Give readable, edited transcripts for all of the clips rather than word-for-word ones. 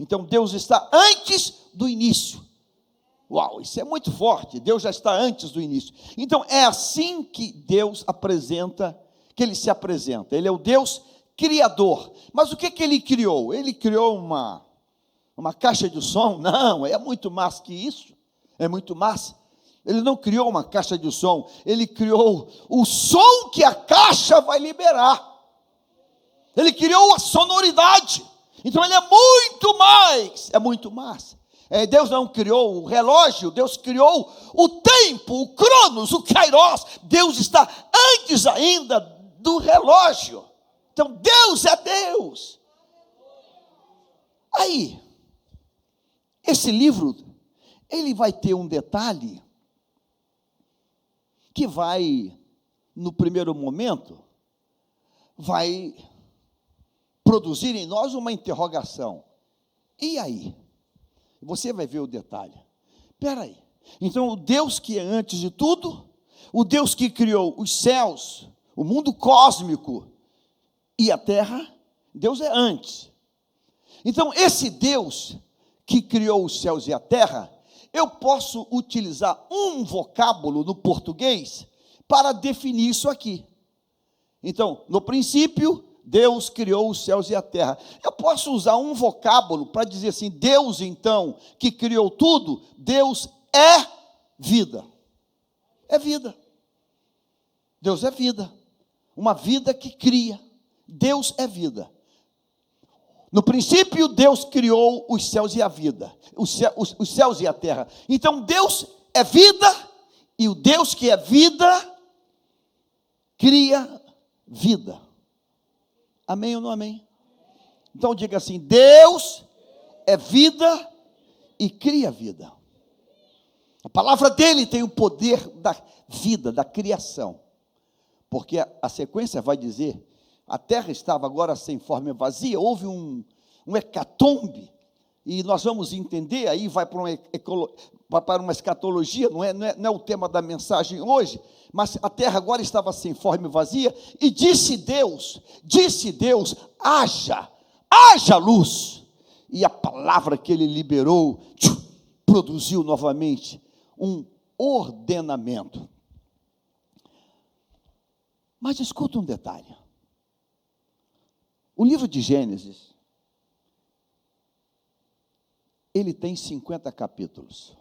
Então, Deus está antes do início. Uau, isso é muito forte. Deus já está antes do início. Então, é assim que Deus que ele se apresenta. Ele é o Deus criador. Mas o que ele criou? Ele criou uma caixa de som? Não, é muito mais que isso. É muito mais. Ele não criou uma caixa de som. Ele criou o som que a caixa vai liberar. Ele criou a sonoridade. Então, ele é muito mais. É muito mais. Deus não criou o relógio, Deus criou o tempo, o cronos, o kairos. Deus está antes ainda do relógio. Então, Deus é Deus. Aí, esse livro, ele vai ter um detalhe que vai, no primeiro momento, vai produzir em nós uma interrogação. E aí? Você vai ver o detalhe. Espera aí. Então, o Deus que é antes de tudo, o Deus que criou os céus, o mundo cósmico e a terra, Deus é antes. Então, esse Deus que criou os céus e a terra, eu posso utilizar um vocábulo no português para definir isso aqui. Então, no princípio, Deus criou os céus e a terra. Eu posso usar um vocábulo para dizer assim: Deus, então, que criou tudo, Deus é vida. É vida. Deus é vida. Uma vida que cria. Deus é vida. No princípio, Deus criou os céus e a vida. Os céus e a terra. Então, Deus é vida, e o Deus que é vida, cria vida. Amém ou não amém? Então diga assim: Deus é vida e cria vida. A palavra dele tem o poder da vida, da criação. Porque a sequência vai dizer: a terra estava agora sem forma e vazia, houve um hecatombe, e nós vamos entender, aí vai para uma escatologia, não é o tema da mensagem hoje, mas a terra agora estava sem forma e vazia, e disse Deus, haja luz, e a palavra que ele liberou, produziu novamente um ordenamento. Mas escuta um detalhe, o livro de Gênesis, ele tem 50 capítulos.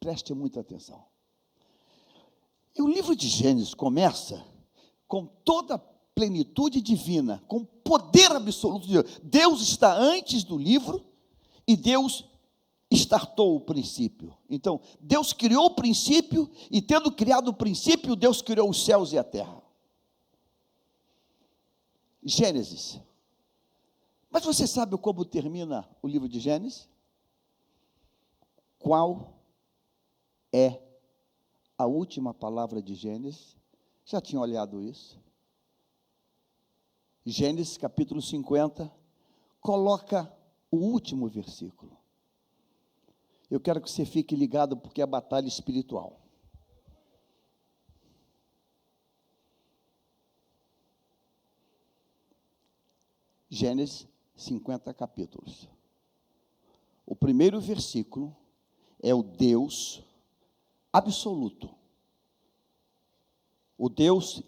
Preste muita atenção. E o livro de Gênesis começa com toda a plenitude divina, com poder absoluto de Deus. Deus está antes do livro e Deus startou o princípio. Então, Deus criou o princípio e, tendo criado o princípio, Deus criou os céus e a terra. Gênesis. Mas você sabe como termina o livro de Gênesis? Qual é a última palavra de Gênesis? Já tinha olhado isso? Gênesis capítulo 50, coloca o último versículo. Eu quero que você fique ligado, porque é batalha espiritual. Gênesis 50 capítulos. O primeiro versículo é o Deus absoluto. O Deus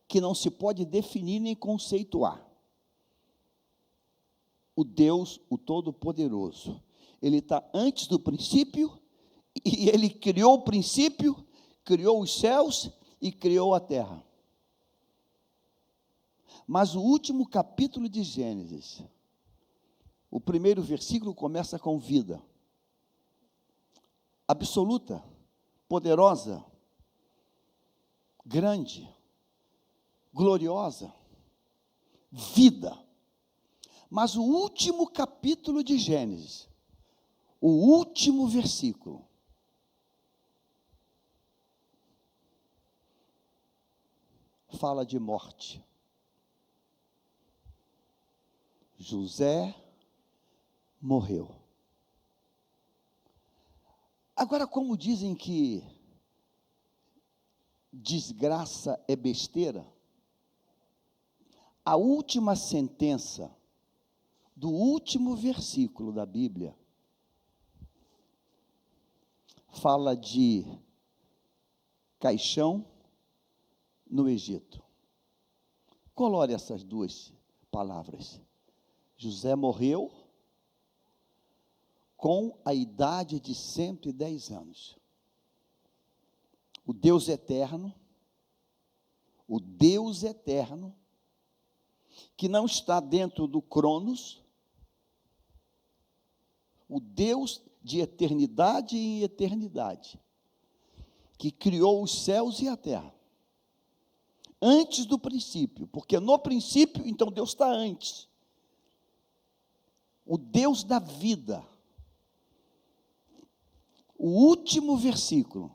que não se pode definir nem conceituar. O Deus, o Todo-Poderoso. Ele está antes do princípio, e ele criou o princípio, criou os céus e criou a terra. Mas o último capítulo de Gênesis, o primeiro versículo começa com vida. Absoluta, poderosa, grande, gloriosa, vida. Mas o último capítulo de Gênesis, o último versículo, fala de morte. José morreu. Agora, como dizem que desgraça é besteira, a última sentença do último versículo da Bíblia, fala de caixão no Egito. Colore essas duas palavras. José morreu com a idade de 110 anos. O Deus eterno, que não está dentro do Cronos, o Deus de eternidade em eternidade, que criou os céus e a terra, antes do princípio, porque no princípio, então Deus está antes. O Deus da vida. O último versículo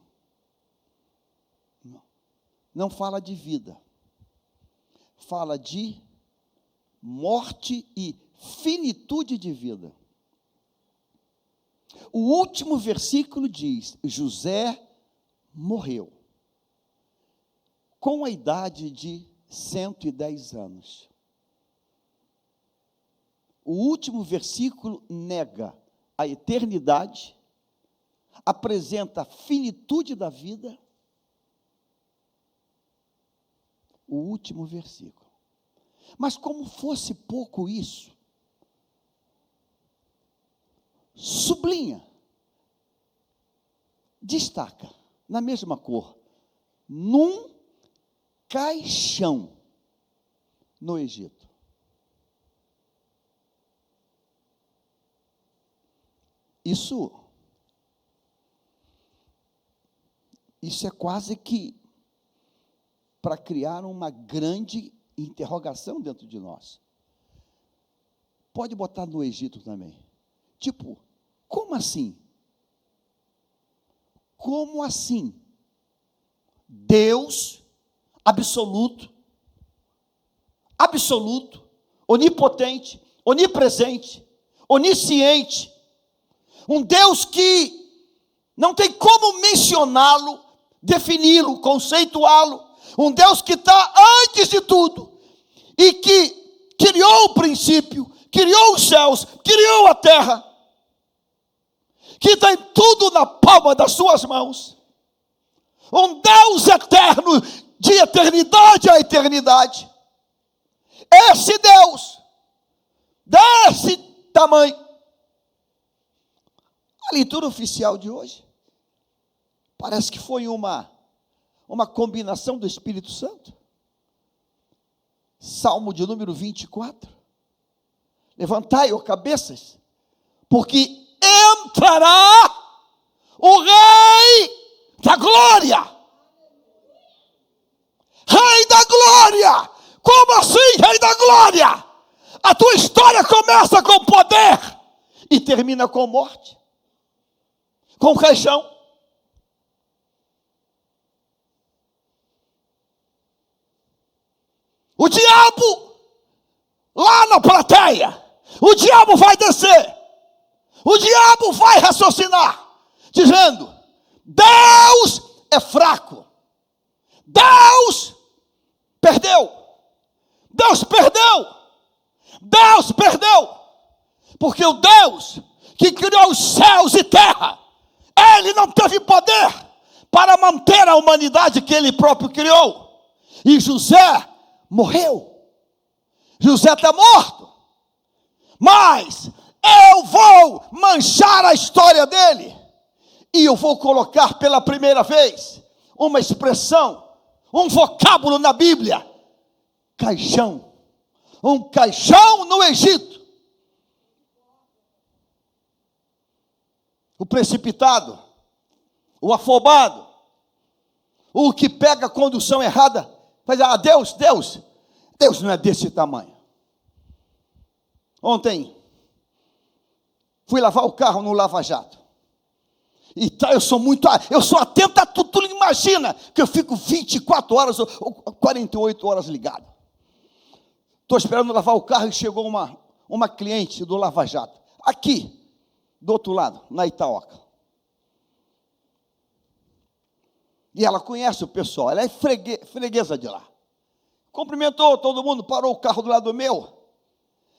não fala de vida, fala de morte e finitude de vida. O último versículo diz: José morreu com a idade de 110 anos. O último versículo nega a eternidade, apresenta a finitude da vida. O último versículo. Mas como fosse pouco isso, sublinha, destaca, na mesma cor, num caixão no Egito. Isso é quase que para criar uma grande interrogação dentro de nós. Pode botar no Egito também. Tipo, como assim? Como assim? Deus absoluto, onipotente, onipresente, onisciente, um Deus que não tem como mencioná-lo, defini-lo, conceituá-lo, um Deus que está antes de tudo, e que criou o princípio, criou os céus, criou a terra, que tem tudo na palma das suas mãos, um Deus eterno, de eternidade a eternidade. Esse Deus, desse tamanho. A leitura oficial de hoje parece que foi uma combinação do Espírito Santo. Salmo de número 24. Levantai, ó cabeças, porque entrará o Rei da Glória. Rei da Glória! Como assim, Rei da Glória? A tua história começa com poder e termina com morte, com caixão. O diabo, lá na plateia, o diabo vai descer, o diabo vai raciocinar, dizendo: Deus é fraco, Deus perdeu, porque o Deus que criou os céus e terra, Ele não teve poder para manter a humanidade que Ele próprio criou, e José morreu, José está morto, mas eu vou manchar a história dele, e eu vou colocar pela primeira vez uma expressão, um vocábulo na Bíblia: caixão. Um caixão no Egito. O precipitado, o afobado, o que pega a condução errada, faz: Deus não é desse tamanho. Ontem fui lavar o carro no Lava Jato. E tá, eu sou atento a tudo. Tu imagina que eu fico 24 horas ou 48 horas ligado. Estou esperando lavar o carro e chegou uma cliente do Lava Jato, aqui, do outro lado, na Itaoca. E ela conhece o pessoal, ela é freguesa de lá. Cumprimentou todo mundo, parou o carro do lado meu.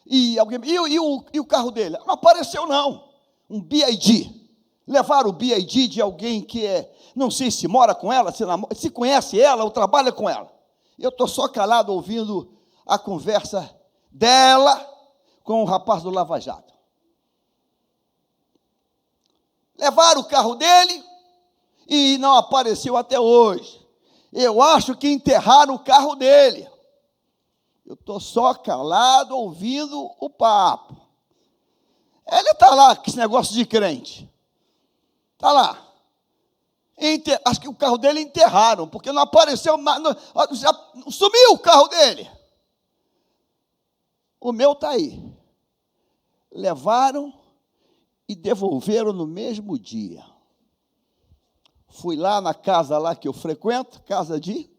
E o carro dele? Não apareceu, não. Um BID. Levaram o BID de alguém que não sei se mora com ela, se conhece ela ou trabalha com ela. Eu estou só calado ouvindo a conversa dela com o rapaz do Lava Jato. Levaram o carro dele e não apareceu até hoje. Eu acho que enterraram o carro dele. Eu estou só calado ouvindo o papo. Ele está lá com esse negócio de crente. Está lá. Acho que o carro dele enterraram, porque não apareceu mais. Já sumiu o carro dele. O meu está aí. Levaram e devolveram no mesmo dia. Fui lá na casa lá que eu frequento, casa de,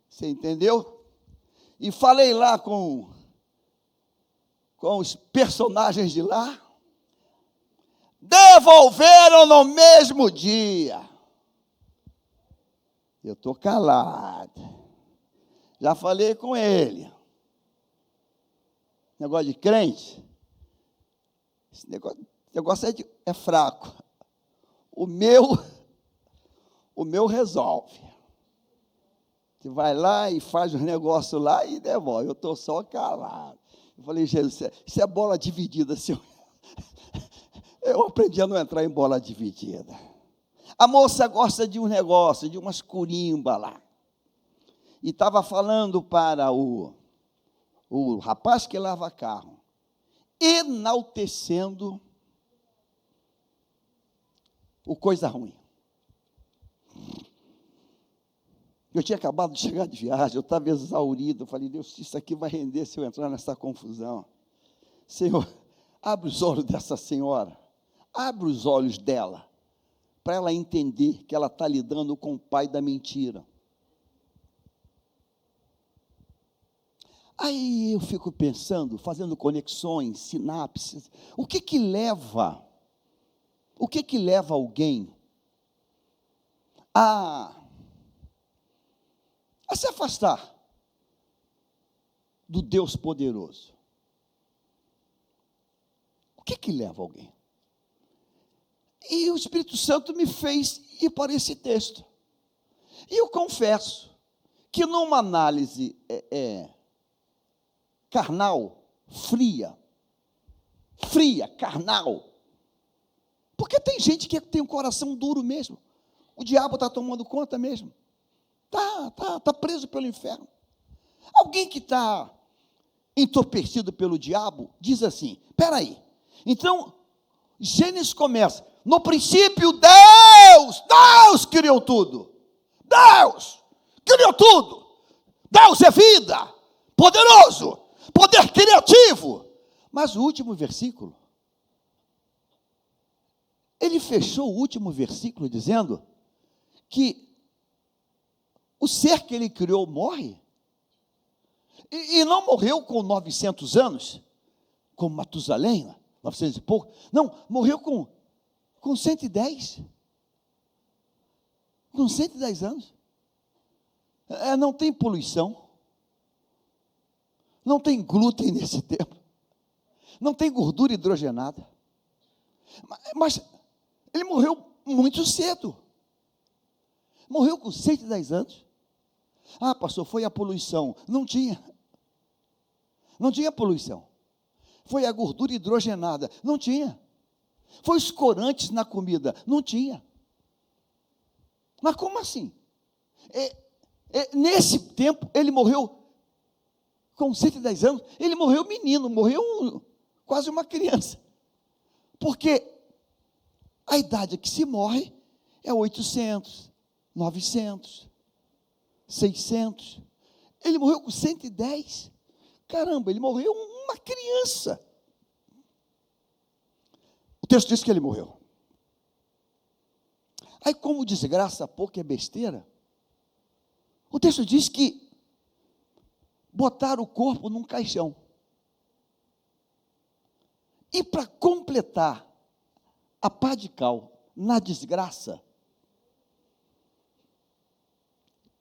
você entendeu? E falei lá com os personagens de lá. Devolveram no mesmo dia. Eu estou calado. Já falei com ele. Negócio de crente. Esse negócio é fraco. O meu resolve. Você vai lá e faz os negócios lá e devolve. Eu estou só calado. Eu falei, Jesus, isso é bola dividida, senhor. Eu aprendi a não entrar em bola dividida. A moça gosta de um negócio, de umas curimbas lá. E estava falando para o rapaz que lava carro, enaltecendo o coisa ruim. Eu tinha acabado de chegar de viagem, eu estava exaurido. Eu falei, Deus, isso aqui vai render se eu entrar nessa confusão. Senhor, abre os olhos dessa senhora. Abre os olhos dela, para ela entender que ela está lidando com o pai da mentira. Aí eu fico pensando, fazendo conexões, sinapses, o que leva alguém a se afastar do Deus poderoso? O que leva alguém? E o Espírito Santo me fez ir para esse texto. E eu confesso que numa análise carnal, fria, carnal, porque tem gente que tem um coração duro mesmo. O diabo está tomando conta mesmo. Está preso pelo inferno. Alguém que está entorpecido pelo diabo diz assim, espera aí, então Gênesis começa, no princípio Deus criou tudo. Deus criou tudo. Deus é vida, poderoso, poder criativo. Mas o último versículo, ele fechou o último versículo dizendo que o ser que ele criou morre. E não morreu com 900 anos, como Matusalém, 900 e pouco. Não, morreu com 110. Com 110 anos. Não tem poluição. Não tem glúten nesse tempo. Não tem gordura hidrogenada. Mas ele morreu muito cedo. Morreu com 110 anos. Ah, pastor, foi a poluição. Não tinha poluição. Foi a gordura hidrogenada. Não tinha. Foi os corantes na comida. Não tinha. Mas como assim? Nesse tempo, ele morreu com 110 anos. Ele morreu menino, morreu quase uma criança. Porque a idade que se morre é 800, 900, 600. Ele morreu com 110. Caramba, ele morreu uma criança. O texto diz que ele morreu. Aí, como desgraça pouco é besteira, o texto diz que botaram o corpo num caixão. E para completar a pá de cal na desgraça,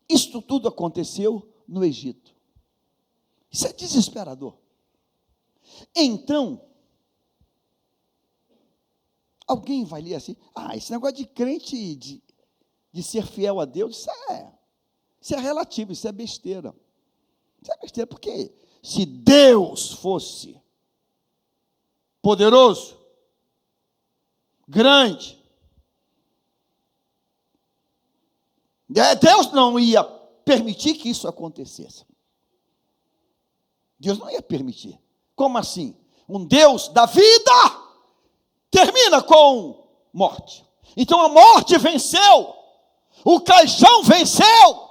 isto tudo aconteceu no Egito. Isso é desesperador. Então, alguém vai ler assim, esse negócio de crente, de ser fiel a Deus, isso é relativo, isso é besteira. Isso é besteira, porque se Deus fosse poderoso, grande, Deus não ia permitir que isso acontecesse. Deus não ia permitir. Como assim? Um Deus da vida termina com morte. Então a morte venceu, o caixão venceu,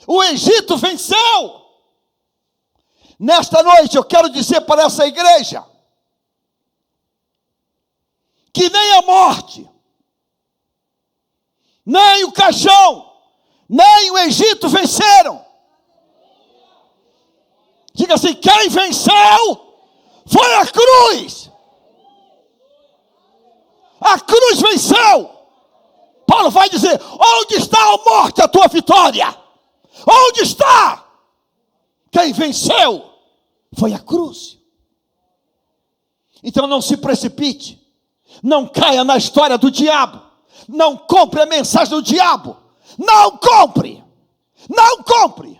o Egito venceu. Nesta noite eu quero dizer para essa igreja que nem a morte, nem o caixão, nem o Egito venceram. Diga assim: quem venceu foi a cruz. A cruz venceu. Paulo vai dizer: onde está a morte, a tua vitória? Onde está? Quem venceu foi a cruz. Então não se precipite, não caia na história do diabo, não compre a mensagem do diabo, não compre, não compre.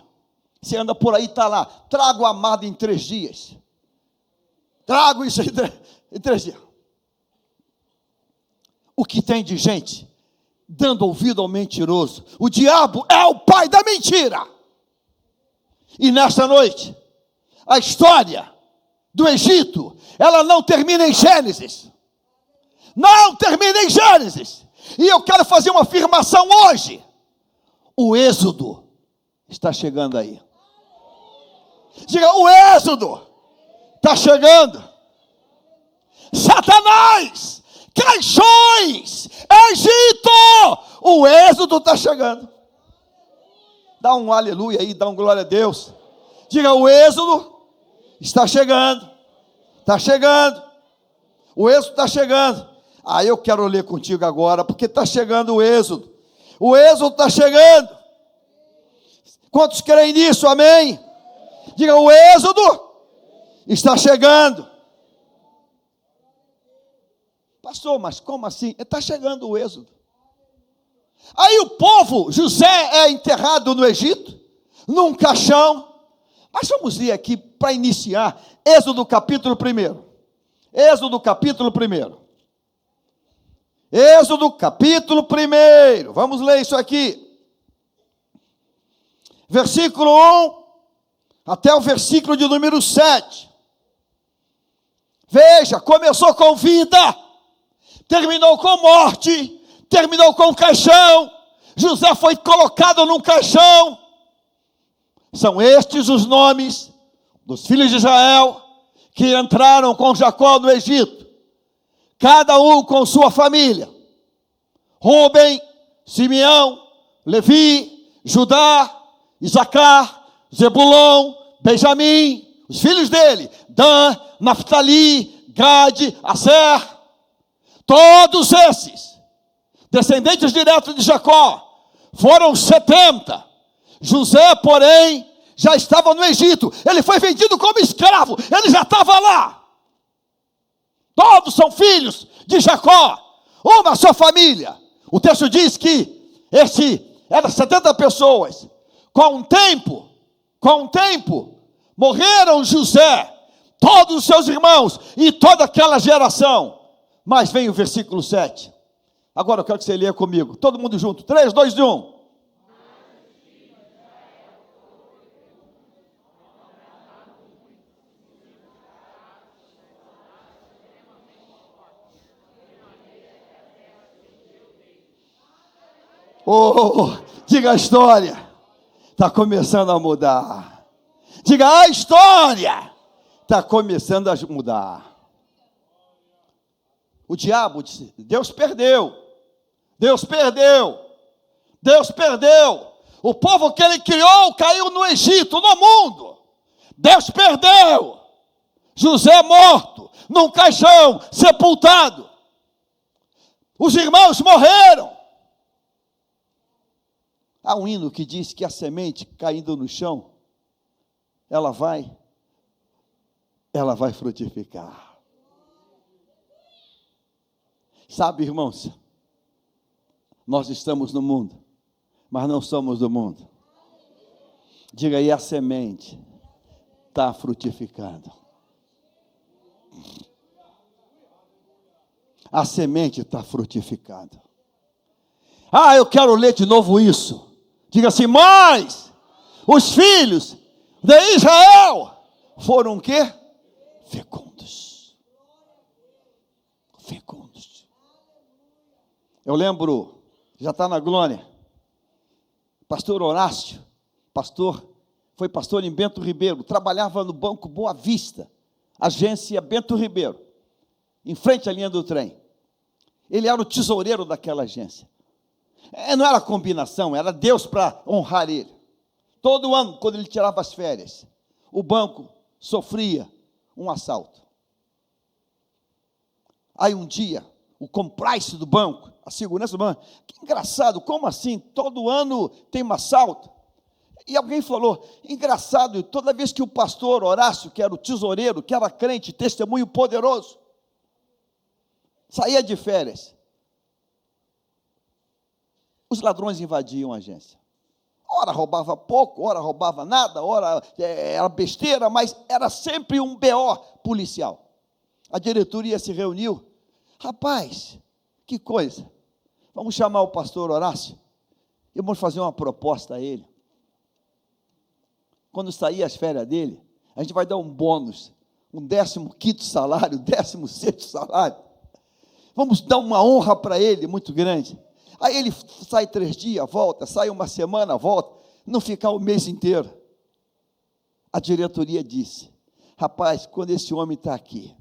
Você anda por aí, está lá, trago o amado em 3 dias, trago isso em 3 dias. O que tem de gente dando ouvido ao mentiroso? O diabo é o pai da mentira. E nesta noite, a história do Egito, ela não termina em Gênesis. Não termina em Gênesis. E eu quero fazer uma afirmação hoje. O Êxodo está chegando aí. Diga: o Êxodo está chegando. Satanás, caixões, Egito, o Êxodo está chegando. Dá um aleluia aí, dá um glória a Deus. Diga: o Êxodo está chegando. Está chegando. O Êxodo está chegando. Eu quero ler contigo agora, porque está chegando o Êxodo. O Êxodo está chegando. Quantos creem nisso? Amém? Diga: o Êxodo está chegando. Pastor, mas como assim? Está chegando o Êxodo. Aí o povo, José é enterrado no Egito, num caixão. Mas vamos ler aqui para iniciar, Êxodo capítulo 1. Êxodo capítulo 1. Êxodo capítulo 1. Vamos ler isso aqui. Versículo 1 até o versículo de número 7. Veja, começou com vida, terminou com morte, terminou com caixão. José foi colocado num caixão. São estes os nomes dos filhos de Israel que entraram com Jacó no Egito, cada um com sua família: Rúben, Simeão, Levi, Judá, Isacar, Zebulon, Benjamim, os filhos dele: Dan, Naftali, Gade, Aser. Todos esses, descendentes diretos de Jacó, foram 70. José, porém, já estava no Egito. Ele foi vendido como escravo. Ele já estava lá. Todos são filhos de Jacó, uma só família. O texto diz que eram 70 pessoas. Com o tempo, morreram José, todos os seus irmãos e toda aquela geração. Mas vem o versículo 7. Agora eu quero que você leia comigo. Todo mundo junto. 3, 2, 1. Diga: a história está começando a mudar. Diga: a história está começando a mudar. O diabo disse: Deus perdeu. Deus perdeu. Deus perdeu. O povo que ele criou caiu no Egito, no mundo. Deus perdeu. José morto, num caixão, sepultado. Os irmãos morreram. Há um hino que diz que a semente caindo no chão, ela vai ela vai frutificar. Sabe, irmãos, nós estamos no mundo, mas não somos do mundo. Diga aí, a semente está frutificando. A semente está frutificando. Ah, eu quero ler de novo isso. Diga assim, mas os filhos de Israel foram o quê? Fecundos. Fecundos. Eu lembro, já está na glória, pastor Horácio, foi pastor em Bento Ribeiro, trabalhava no Banco Boa Vista, agência Bento Ribeiro, em frente à linha do trem. Ele era o tesoureiro daquela agência. Não era combinação, era Deus para honrar ele. Todo ano, quando ele tirava as férias, o banco sofria um assalto. Aí um dia, o compliance do banco, a segurança do banco, que engraçado, como assim? Todo ano tem um assalto? E alguém falou, engraçado, toda vez que o pastor Horácio, que era o tesoureiro, que era crente, testemunho poderoso, saía de férias, os ladrões invadiam a agência. Ora roubava pouco, ora roubava nada, ora era besteira, mas era sempre um BO policial. A diretoria se reuniu. Rapaz, que coisa. Vamos chamar o pastor Horácio e vamos fazer uma proposta a ele. Quando sair as férias dele, a gente vai dar um bônus, um 15º salário, 16º salário. Vamos dar uma honra para ele muito grande. Aí ele sai 3 dias, volta, sai uma semana, volta, não ficar o mês inteiro. A diretoria disse, rapaz, quando esse homem está aqui,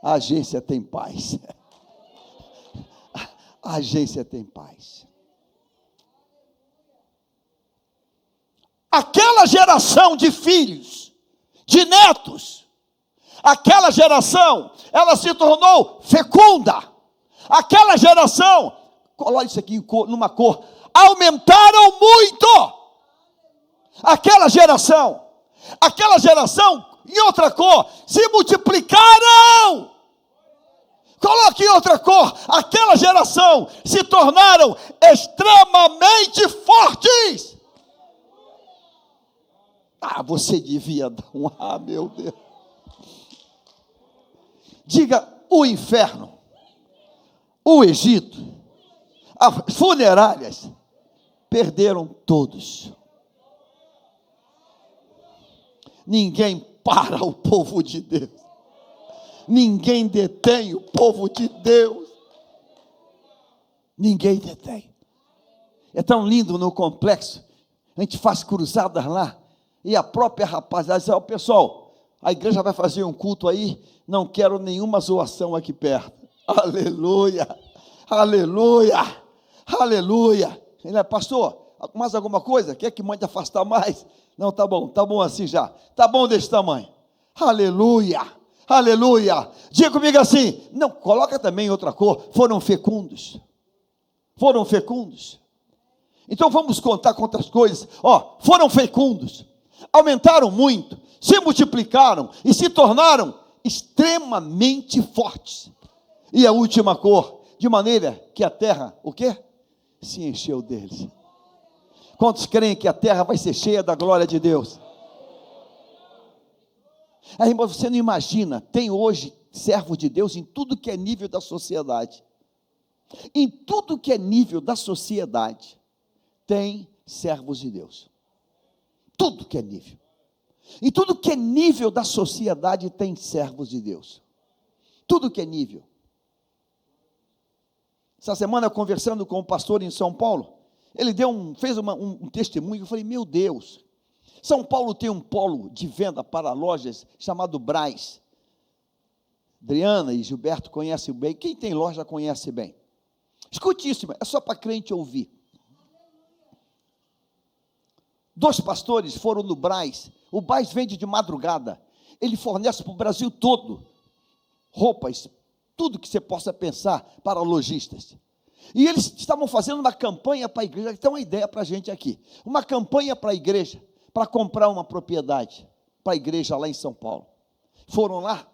a agência tem paz. A agência tem paz. Aquela geração de filhos, de netos, aquela geração, ela se tornou fecunda. Aquela geração, coloque isso aqui numa cor, aumentaram muito. Aquela geração, em outra cor, se multiplicaram. Coloque em outra cor, aquela geração se tornaram extremamente fortes. Ah, você devia dar um meu Deus. Diga, o inferno, o Egito, as funerárias, perderam todos. Ninguém para o povo de Deus. Ninguém detém o povo de Deus. Ninguém detém. É tão lindo no complexo. A gente faz cruzadas lá. E a própria rapaziada diz, pessoal, a igreja vai fazer um culto aí, não quero nenhuma zoação aqui perto. Aleluia, aleluia, aleluia. Ele é, pastor, mais alguma coisa? Quer que mande afastar mais? Não, tá bom assim já. Tá bom desse tamanho. Aleluia, aleluia. Diga comigo assim, não, coloca também outra cor, foram fecundos. Foram fecundos. Então vamos contar quantas coisas, foram fecundos. Aumentaram muito, se multiplicaram e se tornaram extremamente fortes. E a última cor, de maneira que a terra, o quê? Se encheu deles. Quantos creem que a terra vai ser cheia da glória de Deus? Aí, você não imagina, tem hoje servos de Deus em tudo que é nível da sociedade. Em tudo que é nível da sociedade, tem servos de Deus. Tudo que é nível. Em tudo que é nível da sociedade tem servos de Deus. Tudo que é nível. Essa semana, conversando com um pastor em São Paulo, ele fez um testemunho, eu falei, meu Deus, São Paulo tem um polo de venda para lojas chamado Brás. Adriana e Gilberto conhecem bem, quem tem loja conhece bem. Escute isso, é só para crente ouvir. 2 pastores foram no Brás. O Brás vende de madrugada. Ele fornece para o Brasil todo roupas, tudo que você possa pensar para lojistas. E eles estavam fazendo uma campanha para a igreja. Tem uma ideia para a gente aqui. Uma campanha para a igreja, para comprar uma propriedade para a igreja lá em São Paulo. foram lá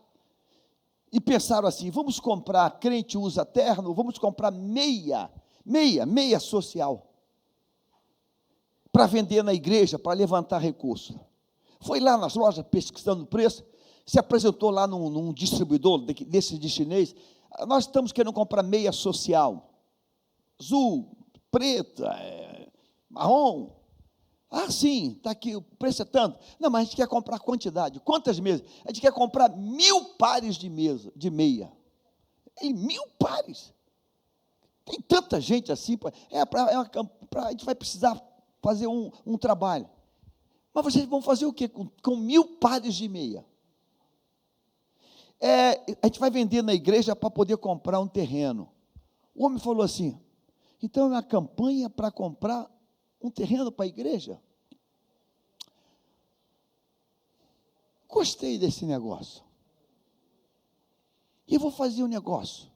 e pensaram assim: vamos comprar, crente usa terno, vamos comprar meia social, para vender na igreja, para levantar recursos. Foi lá nas lojas pesquisando o preço, se apresentou lá num distribuidor desses de chinês: nós estamos querendo comprar meia social, azul, preta, marrom. Ah, sim, está aqui, o preço é tanto. Não, mas a gente quer comprar quantidade. Quantas mesas? A gente quer comprar 1000 pares de meia. E 1000 pares. Tem tanta gente assim, a gente vai precisar fazer um trabalho. Mas vocês vão fazer o quê com 1000 pares de meia? A gente vai vender na igreja para poder comprar um terreno. O homem falou assim: então é uma campanha para comprar um terreno para a igreja? Gostei desse negócio. E vou fazer um negócio.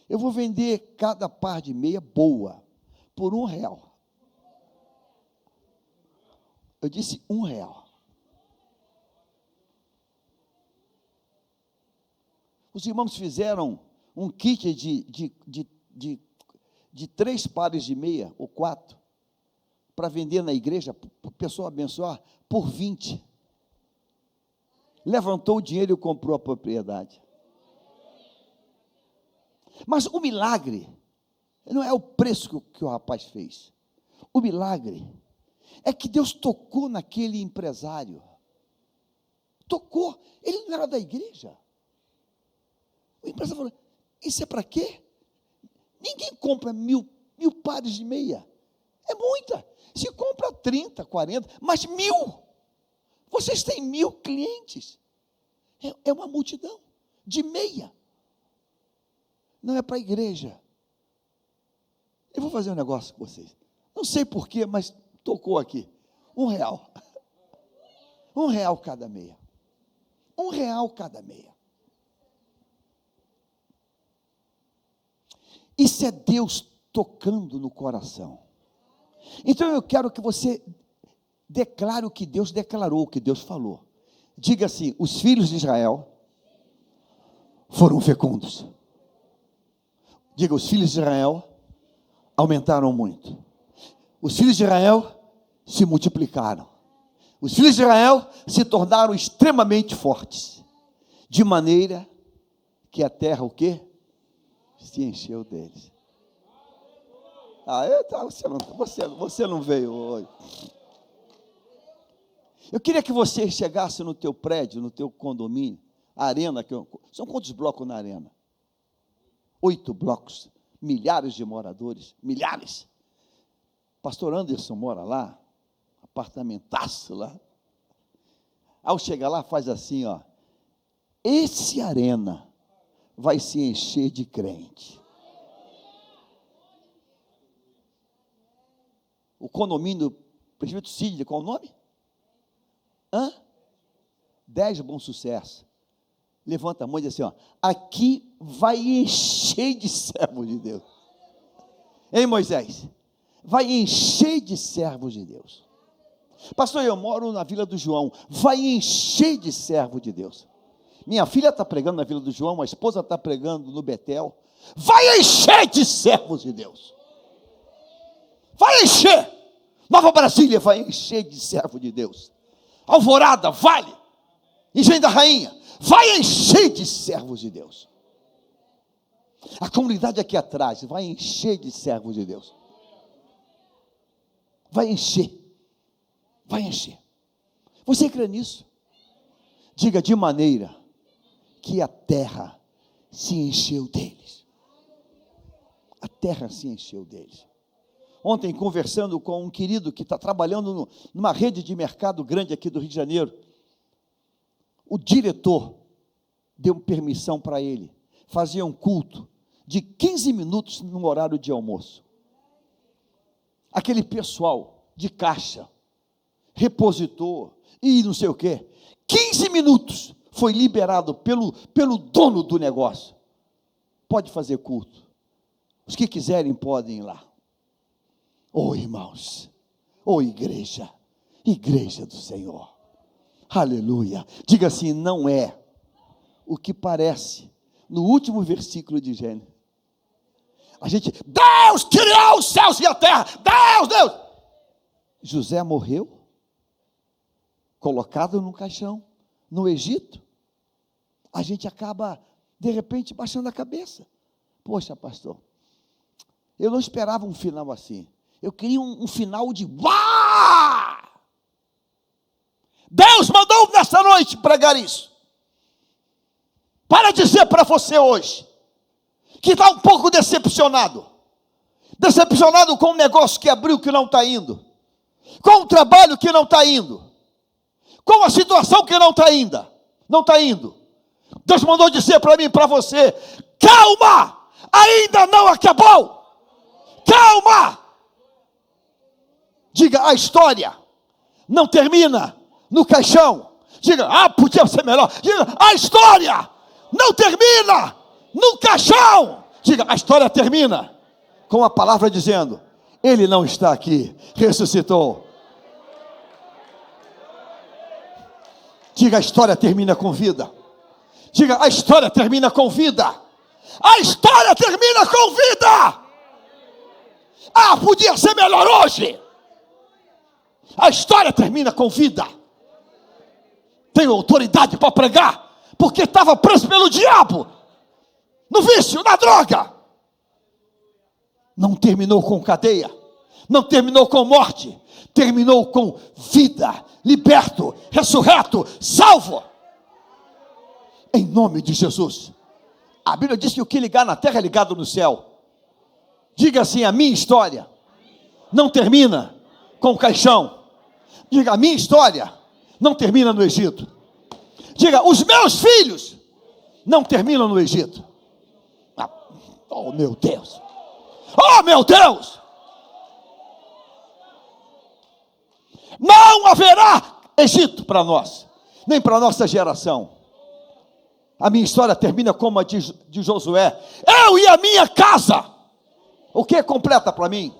Eu vou vender cada par de meia boa por R$1. Eu disse R$1. Os irmãos fizeram um kit de 3 pares de meia, ou 4, para vender na igreja, para a pessoa abençoar, por 20. Levantou o dinheiro e comprou a propriedade. Mas o milagre não é o preço que o rapaz fez. O milagre é que Deus tocou naquele empresário. Tocou. Ele não era da igreja. O empresário falou: isso é para quê? Ninguém compra 1000 pares de meia. É muita. Se compra 30, 40, mas 1000. Vocês têm 1000 clientes. É uma multidão de meia. Não é para a igreja. Eu vou fazer um negócio com vocês. Não sei porquê, mas tocou aqui. R$1. R$1 cada meia. R$1 cada meia. Isso é Deus tocando no coração. Então eu quero que você declare o que Deus declarou, o que Deus falou. Diga assim: os filhos de Israel foram fecundos. Diga: os filhos de Israel aumentaram muito. Os filhos de Israel se multiplicaram. Os filhos de Israel se tornaram extremamente fortes, de maneira que a terra, o quê? Se encheu deles. Você não veio hoje. Eu queria que você chegasse no teu prédio, no teu condomínio, a arena, são quantos blocos na arena? 8 blocos, milhares de moradores, milhares. Pastor Anderson mora lá, apartamentaço lá. Ao chegar lá, faz assim, ó: esse arena vai se encher de crente. O condomínio Presbítero Sidney, qual o nome? 10 Bom Sucesso. Levanta a mão e diz assim, ó: aqui vai encher de servos de Deus. Hein, Moisés? Vai encher de servos de Deus. Pastor, eu moro na Vila do João. Vai encher de servo de Deus. Minha filha está pregando na Vila do João, a esposa está pregando no Betel. Vai encher de servos de Deus. Vai encher. Nova Brasília vai encher de servo de Deus. Alvorada, Vale, Engenho da Rainha, vai encher de servos de Deus. A comunidade aqui atrás vai encher de servos de Deus. Vai encher. Vai encher. Você crê nisso? Diga: de maneira que a terra se encheu deles. A terra se encheu deles. Ontem, conversando com um querido que está trabalhando numa rede de mercado grande aqui do Rio de Janeiro, o diretor deu permissão para ele fazer um culto de 15 minutos no horário de almoço. Aquele pessoal de caixa, repositor e não sei o quê, 15 minutos foi liberado pelo dono do negócio. Pode fazer culto. Os que quiserem podem ir lá. Irmãos, igreja do Senhor, aleluia. Diga assim: não é o que parece no último versículo de Gênesis. A gente, Deus criou os céus e a terra, Deus. José morreu, colocado num caixão, no Egito. A gente acaba, de repente, baixando a cabeça. Poxa, pastor, eu não esperava um final assim. Eu queria um final de uau! Deus mandou nessa noite pregar isso. Para dizer para você hoje, que está um pouco decepcionado com um negócio que abriu que não está indo, com um trabalho que não está indo, com a situação que não está indo. Deus mandou dizer para mim e para você, calma, ainda não acabou, calma. Diga, a história não termina no caixão. Diga, podia ser melhor. Diga, a história não termina no caixão. Diga, a história termina com a palavra dizendo, ele não está aqui, ressuscitou. Diga, a história termina com vida. Diga, a história termina com vida. A história termina com vida. Podia ser melhor hoje. A história termina com vida. Tenho autoridade para pregar, porque estava preso pelo diabo, no vício, na droga. Não terminou com cadeia, não terminou com morte, terminou com vida, liberto, ressurreto, salvo. Em nome de Jesus. A Bíblia diz que o que ligar na terra é ligado no céu. Diga assim, a minha história não termina com o caixão. Diga, a minha história não termina no Egito. Diga, os meus filhos não terminam no Egito. Oh meu Deus. Oh meu Deus. Não haverá Egito para nós, nem para a nossa geração. A minha história termina como a de Josué. Eu e a minha casa. O que completa para mim?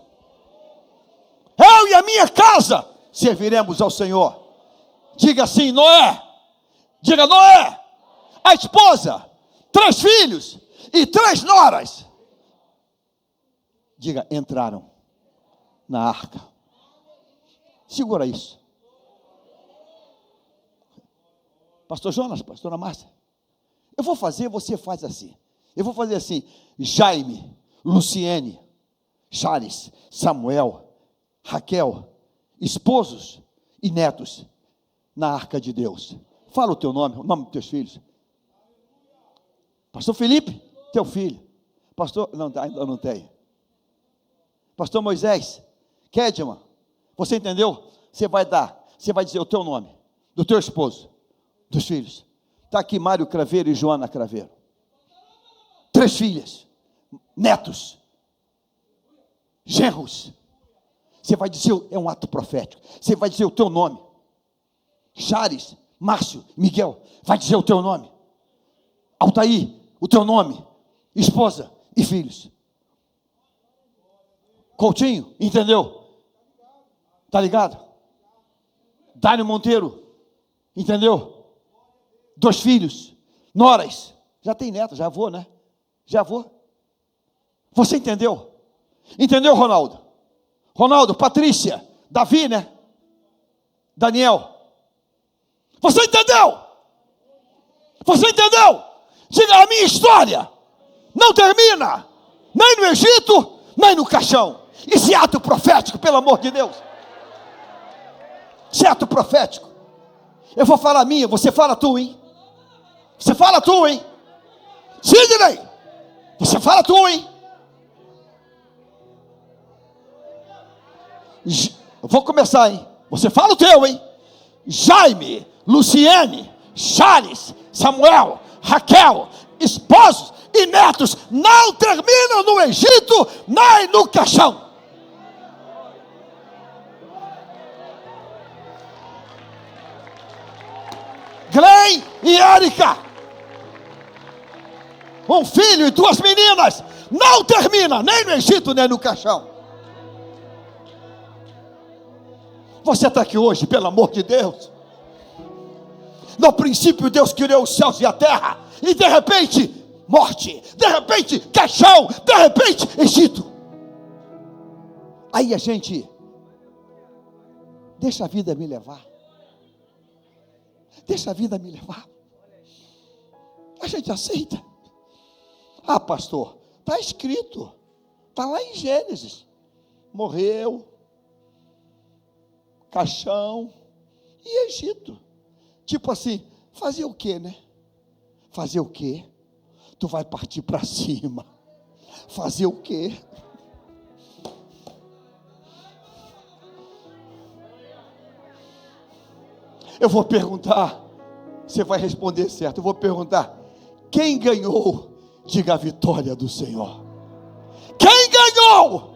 Eu e a minha casa serviremos ao Senhor. Diga assim, Noé. Diga, Noé, a esposa, 3 filhos e 3 noras. Diga, entraram na arca. Segura isso. Pastor Jonas, pastora Márcia, eu vou fazer, você faz assim. Eu vou fazer assim, Jaime, Luciene, Charles, Samuel, Raquel, esposos e netos na arca de Deus. Fala o teu nome, o nome dos teus filhos. Pastor Felipe, teu filho. Pastor, não, ainda não tem. Pastor Moisés, Kedman, você entendeu? Você vai dizer o teu nome, do teu esposo, dos filhos. Está aqui Mário Craveiro e Joana Craveiro. 3 filhas, netos, genros. Você vai dizer, é um ato profético. Você vai dizer o teu nome. Chares, Márcio, Miguel, vai dizer o teu nome. Altair, o teu nome, esposa e filhos. Coutinho, entendeu? Tá ligado? Dário Monteiro, entendeu? 2 filhos, noras, já tem neto, já vou, né? Já vou. Você entendeu? Entendeu, Ronaldo? Ronaldo, Patrícia, Davi, né? Daniel. Você entendeu? Você entendeu? Diga, a minha história não termina nem no Egito, nem no caixão. Esse ato profético, pelo amor de Deus. Esse ato profético. Eu vou falar a minha, você fala tu, hein? Você fala tu, hein? Sidney, você fala tu, hein? Eu vou começar, hein? Você fala o teu, hein? Jaime, Luciene, Charles, Samuel, Raquel, esposos e netos não terminam no Egito, nem no caixão. Glenn e Érica, um filho e 2 meninas, não termina nem no Egito, nem no caixão. Você está aqui hoje, pelo amor de Deus. No princípio Deus criou os céus e a terra, e de repente, morte, de repente, caixão, de repente, Egito. Aí a gente deixa a vida me levar. Deixa a vida me levar. A gente aceita. Ah, pastor, está escrito, está lá em Gênesis. Morreu, caixão e Egito. Tipo assim, fazer o quê, né? Fazer o quê? Tu vai partir para cima. Fazer o quê? Eu vou perguntar, você vai responder certo. Eu vou perguntar, quem ganhou? Diga a vitória do Senhor. Quem ganhou?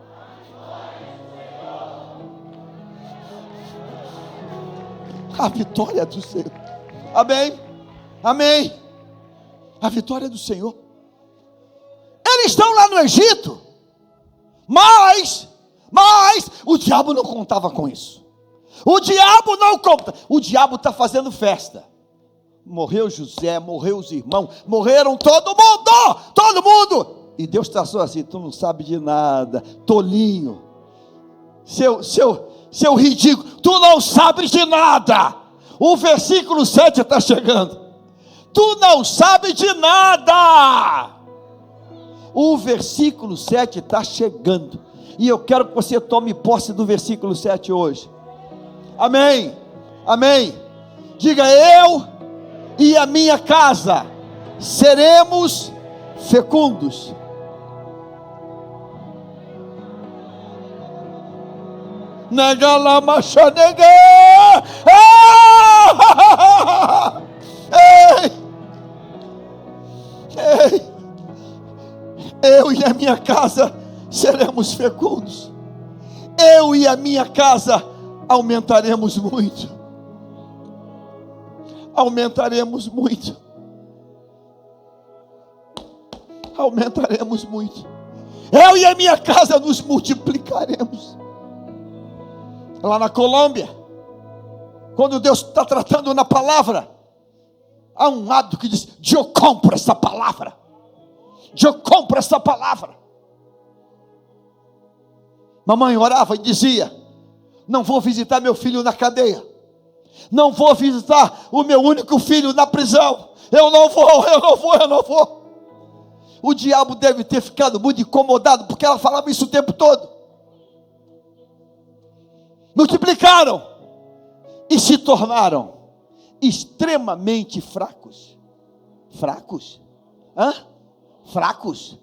A vitória do Senhor. Amém? Amém? A vitória do Senhor. Eles estão lá no Egito, mas o diabo não contava com isso. O diabo não conta. O diabo está fazendo festa. Morreu José, morreu os irmãos, morreram todo mundo. E Deus está só assim, tu não sabe de nada, tolinho, seu ridículo, tu não sabes de nada. O versículo 7 está chegando. Tu não sabes de nada. O versículo 7 está chegando. E eu quero que você tome posse do versículo 7 hoje. Amém, amém. Diga, eu e a minha casa seremos fecundos. Eu e a minha casa seremos fecundos. Eu e a minha casa aumentaremos muito. Aumentaremos muito. Aumentaremos muito. Eu e a minha casa nos multiplicaremos. Lá na Colômbia, quando Deus está tratando na palavra, há um lado que diz: eu compro essa palavra. Eu compro essa palavra. Mamãe orava e dizia: não vou visitar meu filho na cadeia. Não vou visitar o meu único filho na prisão. Eu não vou. O diabo deve ter ficado muito incomodado, porque ela falava isso o tempo todo. Multiplicaram e se tornaram extremamente fracos. Fracos? Fracos?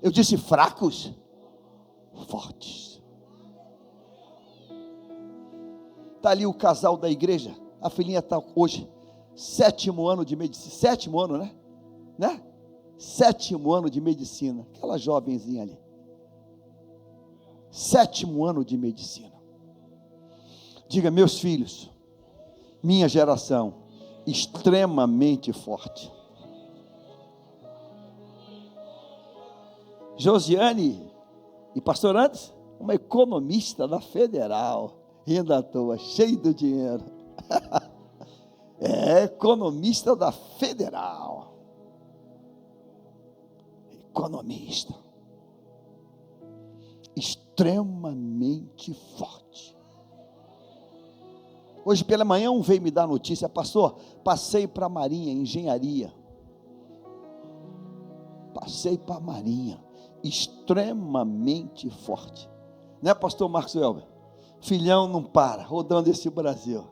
Eu disse fracos? Fortes. Está ali o casal da igreja. A filhinha está hoje 7º ano de medicina. 7º ano, né? 7º ano de medicina. Aquela jovenzinha ali. 7º ano de medicina. Diga, meus filhos, minha geração, extremamente forte. Josiane e pastor Andes, uma economista da Federal, rindo à toa, cheio de dinheiro. É economista da Federal. Economista. Extremamente forte. Hoje pela manhã veio me dar notícia: pastor, passei para a Marinha, engenharia. Passei para a Marinha, extremamente forte. Né, pastor Marcos Welber? Filhão não para, rodando esse Brasil.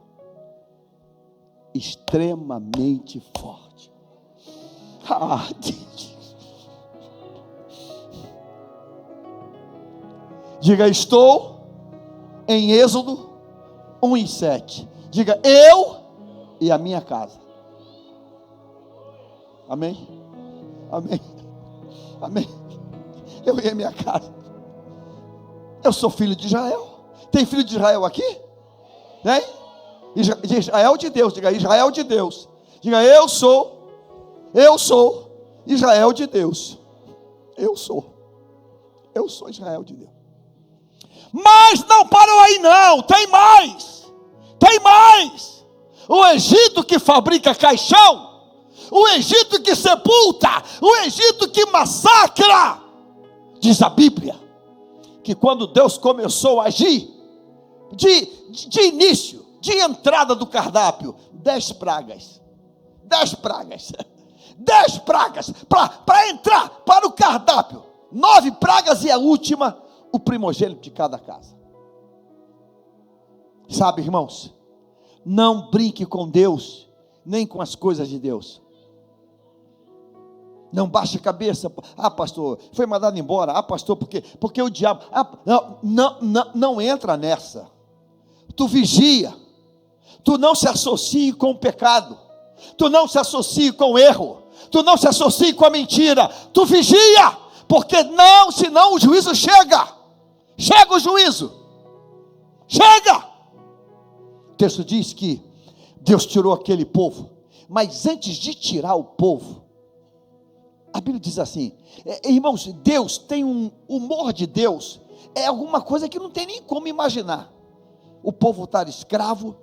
Extremamente forte. Diga, estou em Êxodo 1:7. Diga, eu e a minha casa. Amém? Amém? Amém? Eu e a minha casa. Eu sou filho de Israel. Tem filho de Israel aqui? Tem? Israel de Deus. Diga, Israel de Deus. Diga, eu sou Israel de Deus. Eu sou Israel de Deus. Mas não parou aí não, tem mais. O Egito, que fabrica caixão, o Egito que sepulta, o Egito que massacra. Diz a Bíblia que quando Deus começou a agir, de início, de entrada do cardápio, 10 pragas, 10 pragas, 10 pragas, para entrar para o cardápio, 9 pragas e a última, o primogênito de cada casa. Sabe, irmãos, não brinque com Deus, nem com as coisas de Deus. Não baixe a cabeça. Ah, pastor, foi mandado embora. Ah, pastor, porque o diabo. Não entra nessa. Tu vigia. Tu não se associe com o pecado. Tu não se associe com o erro. Tu não se associe com a mentira. Tu vigia, porque não, senão o juízo chega. Chega o juízo. Chega. O texto diz que Deus tirou aquele povo, mas antes de tirar o povo, a Bíblia diz assim, irmãos, Deus tem um humor de Deus, é alguma coisa que não tem nem como imaginar. O povo está escravo,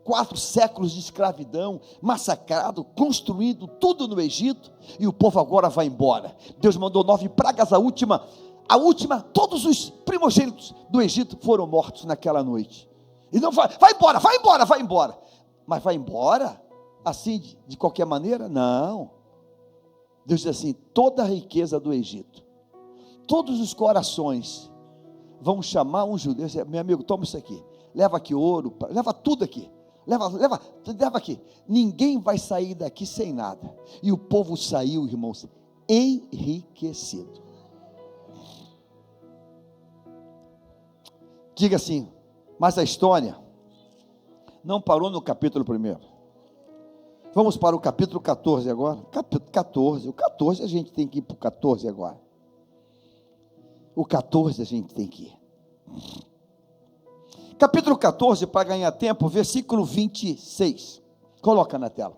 4 séculos de escravidão, massacrado, construindo tudo no Egito, e o povo agora vai embora. Deus mandou 9 pragas, a última, todos os primogênitos do Egito foram mortos naquela noite. E não vai embora. Mas vai embora? Assim, de qualquer maneira? Não. Deus diz assim, toda a riqueza do Egito, todos os corações, vão chamar um judeu, meu amigo, toma isso aqui, leva aqui ouro, leva tudo aqui, leva aqui, ninguém vai sair daqui sem nada. E o povo saiu, irmãos, enriquecido. Diga assim, mas a história não parou no capítulo 1. Vamos para o capítulo 14 agora. Capítulo 14. O 14 a gente tem que ir para o 14 agora. O 14 a gente tem que ir. Capítulo 14, para ganhar tempo, versículo 26. Coloca na tela.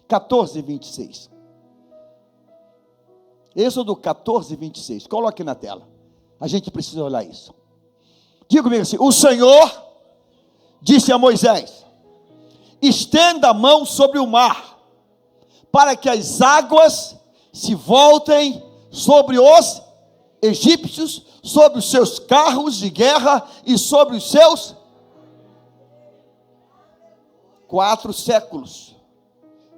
14, 26. Êxodo 14, 26. Coloque na tela. A gente precisa olhar isso. Diga comigo assim: o Senhor disse a Moisés: estenda a mão sobre o mar, para que as águas se voltem sobre os egípcios, sobre os seus carros de guerra e sobre os seus 4 séculos.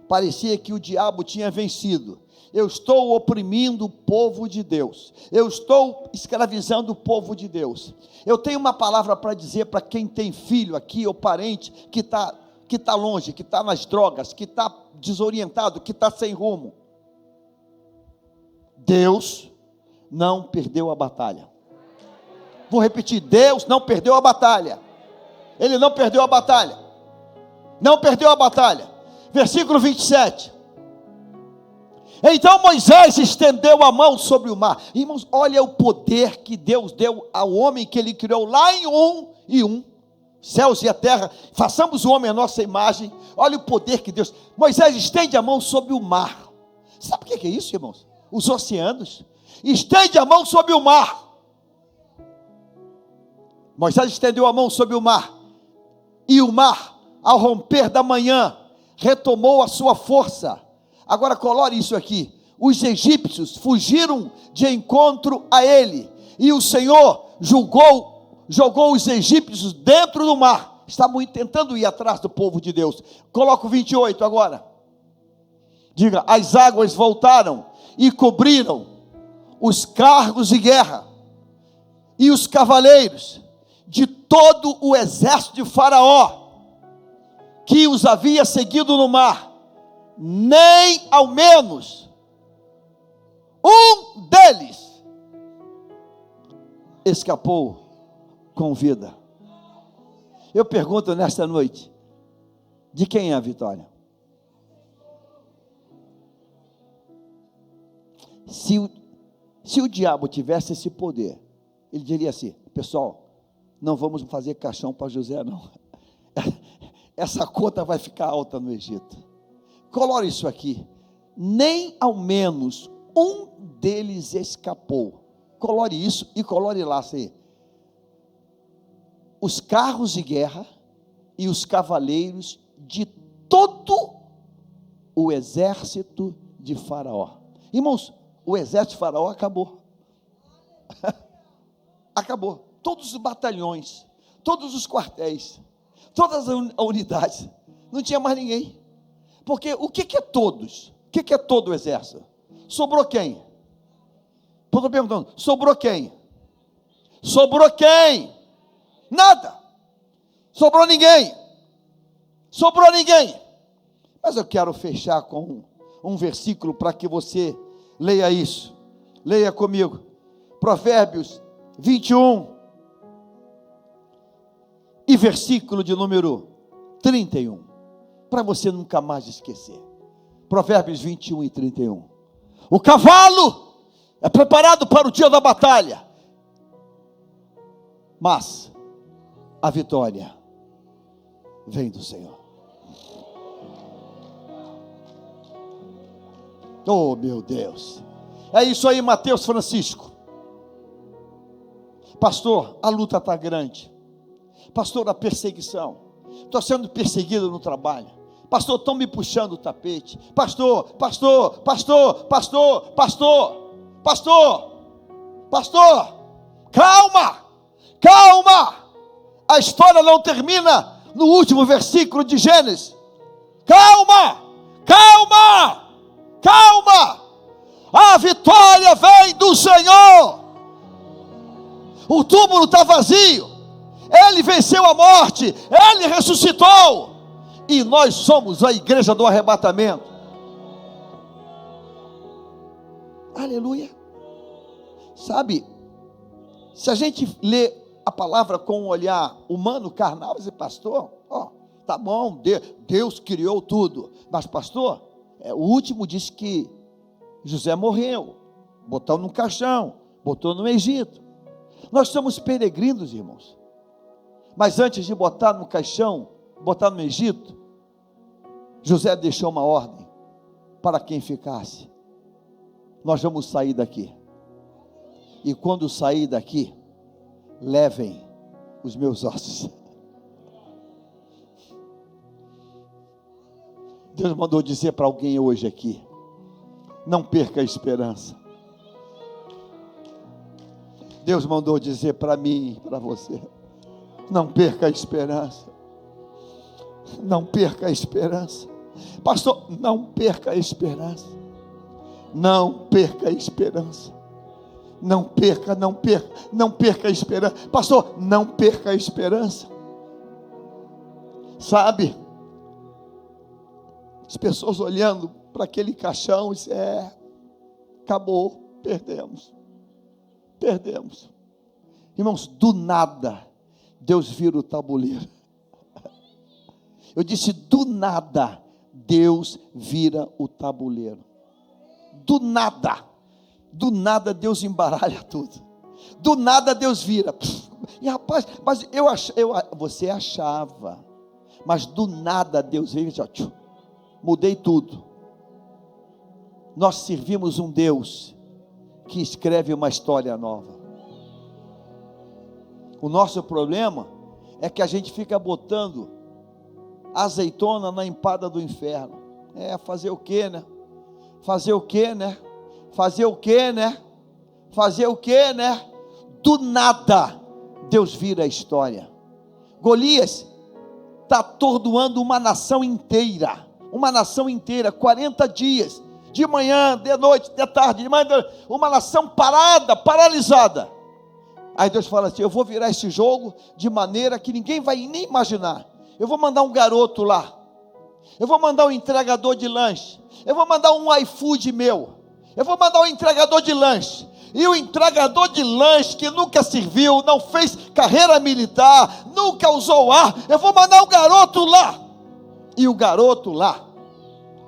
Parecia que o diabo tinha vencido. Eu estou oprimindo o povo de Deus. Eu estou escravizando o povo de Deus. Eu tenho uma palavra para dizer para quem tem filho aqui ou parente que está longe, que está nas drogas, que está desorientado, que está sem rumo. Deus não perdeu a batalha. Vou repetir, Deus não perdeu a batalha. Ele não perdeu a batalha. Não perdeu a batalha. Versículo 27. Então Moisés estendeu a mão sobre o mar. Irmãos, olha o poder que Deus deu ao homem que ele criou lá em 1:1. Céus e a terra, façamos o homem a nossa imagem. Olha o poder que Deus. Moisés estende a mão sobre o mar. Sabe o que é isso, irmãos? Os oceanos. Estende a mão sobre o mar. Moisés estendeu a mão sobre o mar. E o mar, ao romper da manhã, retomou a sua força. Agora colore isso aqui. Os egípcios fugiram de encontro a ele. E o Senhor jogou os egípcios dentro do mar. Estavam tentando ir atrás do povo de Deus. Coloca o 28 agora. Diga: as águas voltaram e cobriram os carros de guerra e os cavaleiros de todo o exército de Faraó, que os havia seguido no mar. Nem ao menos um deles escapou com vida. Eu pergunto nesta noite: de quem é a vitória? Se o diabo tivesse esse poder, ele diria assim: pessoal, não vamos fazer caixão para José não, essa conta vai ficar alta no Egito. Colore isso aqui: nem ao menos um deles escapou. Colore isso e colore lá assim: os carros de guerra e os cavaleiros de todo o exército de Faraó. Irmãos, o exército de Faraó acabou. Acabou. Todos os batalhões, todos os quartéis, todas as unidades, não tinha mais ninguém. Porque o que é todos? O que é todo o exército? Sobrou quem? Estou perguntando, sobrou quem? Sobrou quem? Nada. Sobrou ninguém. Sobrou ninguém. Mas eu quero fechar com um versículo para que você leia isso. Leia comigo. Provérbios 21 e versículo de número 31. Para você nunca mais esquecer. Provérbios 21 e 31. O cavalo é preparado para o dia da batalha, mas a vitória vem do Senhor. Oh, meu Deus. É isso aí, Mateus Francisco. Pastor, a luta está grande. Pastor, a perseguição. Estou sendo perseguido no trabalho. Pastor, estão me puxando o tapete. Pastor, calma. A história não termina no último versículo de Gênesis. Calma. A vitória vem do Senhor. O túmulo está vazio. Ele venceu a morte. Ele ressuscitou. E nós somos a igreja do arrebatamento. Aleluia. Sabe, se a gente lê a palavra com um olhar humano, carnal, dizer, pastor, tá bom, Deus criou tudo. Mas pastor, o último disse que José morreu, botou no caixão, botou no Egito. Nós somos peregrinos, irmãos. Mas antes de botar no caixão, botar no Egito, José deixou uma ordem para quem ficasse. Nós vamos sair daqui. E quando sair daqui, levem os meus ossos. Deus mandou dizer para alguém hoje aqui: não perca a esperança. Deus mandou dizer para mim e para você: não perca a esperança. Não perca a esperança. Pastor, não perca a esperança. Não perca a esperança. Não perca a esperança. Pastor, não perca a esperança. Sabe, as pessoas olhando para aquele caixão e dizem, acabou, perdemos. Irmãos, do nada, Deus vira o tabuleiro. Eu disse, do nada, Deus vira o tabuleiro. Do nada Deus embaralha tudo. Do nada Deus vira. E rapaz, mas você achava, mas do nada Deus veio e disse, mudei tudo. Nós servimos um Deus que escreve uma história nova. O nosso problema é que a gente fica botando azeitona na empada do inferno. Fazer o quê, né? Do nada Deus vira a história. Golias está atordoando uma nação inteira, 40 dias, de manhã, de noite, de tarde, de manhã, uma nação paralisada. Aí Deus fala assim, eu vou virar esse jogo de maneira que ninguém vai nem imaginar. Eu vou mandar um garoto lá, eu vou mandar um entregador de lanche, eu vou mandar um iFood meu, eu vou mandar um entregador de lanche, e o entregador de lanche que nunca serviu, não fez carreira militar, nunca usou ar, eu vou mandar um garoto lá, e o garoto lá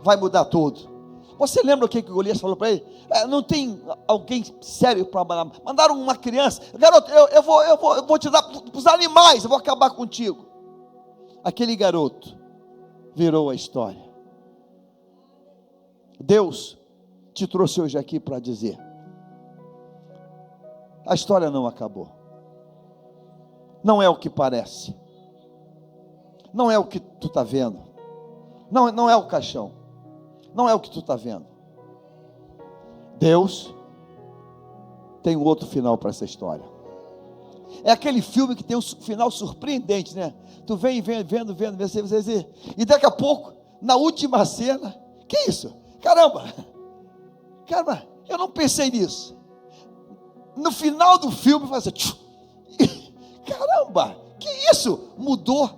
vai mudar tudo. Você lembra o que Golias falou para ele? Não tem alguém sério para mandar? Mandaram uma criança, garoto, eu vou te dar para os animais, eu vou acabar contigo. Aquele garoto virou a história. Deus te trouxe hoje aqui para dizer, a história não acabou. Não é o que parece. Não é o que tu está vendo. Não é o caixão. Não é o que tu está vendo. Deus tem um outro final para essa história. É aquele filme que tem um final surpreendente, né? Tu vem vendo, e daqui a pouco, na última cena, que isso? Caramba, eu não pensei nisso. No final do filme, faz assim, caramba, que isso? Mudou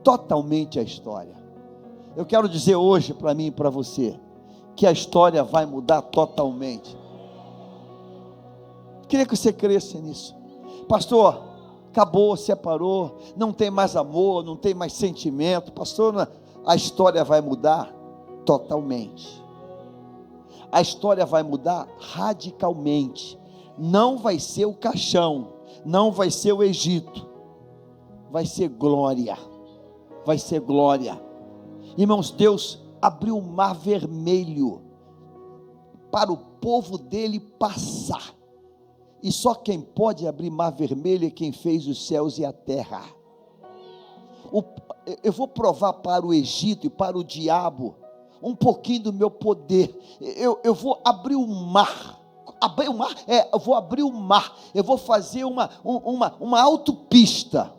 totalmente a história. Eu quero dizer hoje para mim e para você, que a história vai mudar totalmente. Queria que você cresça nisso. Pastor, acabou, separou, não tem mais amor, não tem mais sentimento. Pastor, a história vai mudar totalmente. A história vai mudar radicalmente. Não vai ser o caixão, não vai ser o Egito, vai ser glória, vai ser glória. Irmãos, Deus abriu o mar vermelho para o povo dele passar, e só quem pode abrir mar vermelho é quem fez os céus e a terra. Eu vou provar para o Egito e para o diabo um pouquinho do meu poder. Eu vou abrir o mar. Eu vou abrir o mar. Eu vou fazer uma autopista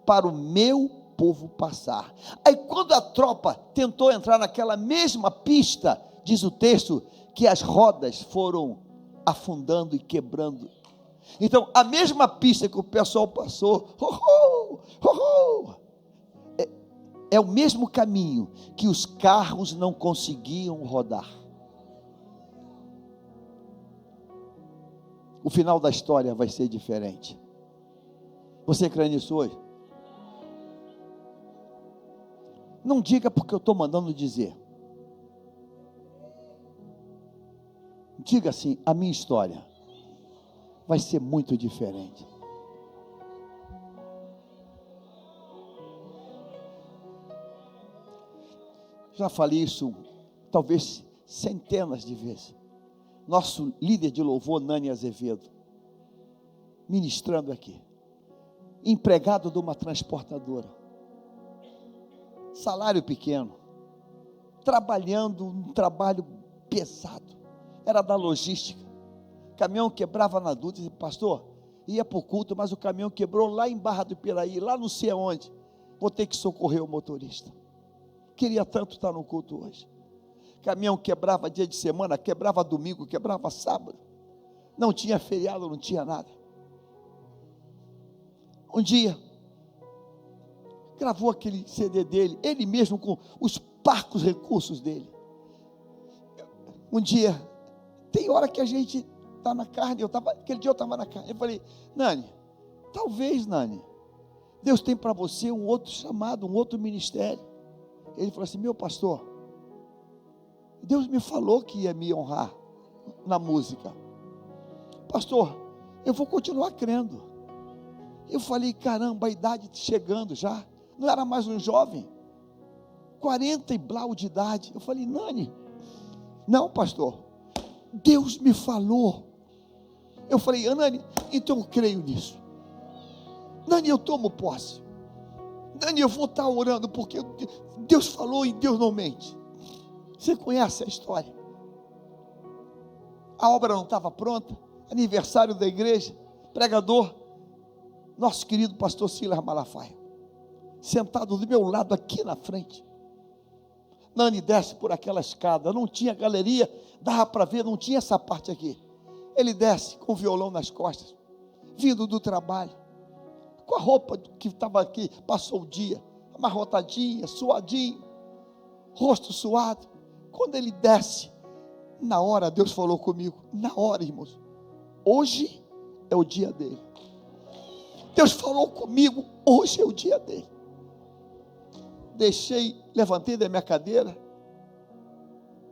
para o meu povo passar. Aí quando a tropa tentou entrar naquela mesma pista, diz o texto, que as rodas foram afundando e quebrando. Então, a mesma pista que o pessoal passou, é o mesmo caminho que os carros não conseguiam rodar. O final da história vai ser diferente. Você crê nisso hoje? Não diga porque eu estou mandando dizer. Diga assim: a minha história vai ser muito diferente. Já falei isso talvez centenas de vezes. Nosso líder de louvor, Nani Azevedo, ministrando aqui, empregado de uma transportadora, salário pequeno, trabalhando um trabalho pesado, era da logística. Caminhão quebrava na Dutra, e pastor, ia para o culto, mas o caminhão quebrou lá em Barra do Piraí, lá não sei aonde, vou ter que socorrer o motorista. Queria tanto estar no culto hoje. Caminhão quebrava dia de semana, quebrava domingo, quebrava sábado, não tinha feriado, não tinha nada. Um dia, gravou aquele CD dele, ele mesmo com os parcos recursos dele. Um dia, tem hora que a gente está na carne, aquele dia eu estava na carne, eu falei: Nani, talvez, Nani, Deus tem para você um outro chamado, um outro ministério. Ele falou assim: meu pastor, Deus me falou que ia me honrar na música. Pastor, eu vou continuar crendo. Eu falei: caramba, a idade chegando já, não era mais um jovem, 40 e blau de idade. Eu falei: Nani, não, pastor, Deus me falou. Eu falei: Nani, então eu creio nisso. Nani, eu tomo posse. Nani, eu vou estar orando, porque Deus falou e Deus não mente. Você conhece a história? A obra não estava pronta, aniversário da igreja, pregador, nosso querido pastor Silas Malafaia, sentado do meu lado aqui na frente. Nani desce por aquela escada, não tinha galeria, dava para ver, não tinha essa parte aqui. Ele desce com o violão nas costas, vindo do trabalho, com a roupa que estava aqui, passou o dia, amarrotadinha, suadinho, rosto suado. Quando ele desce, na hora Deus falou comigo, na hora, irmãos, hoje é o dia dele. Deus falou comigo, hoje é o dia dele. Levantei da minha cadeira,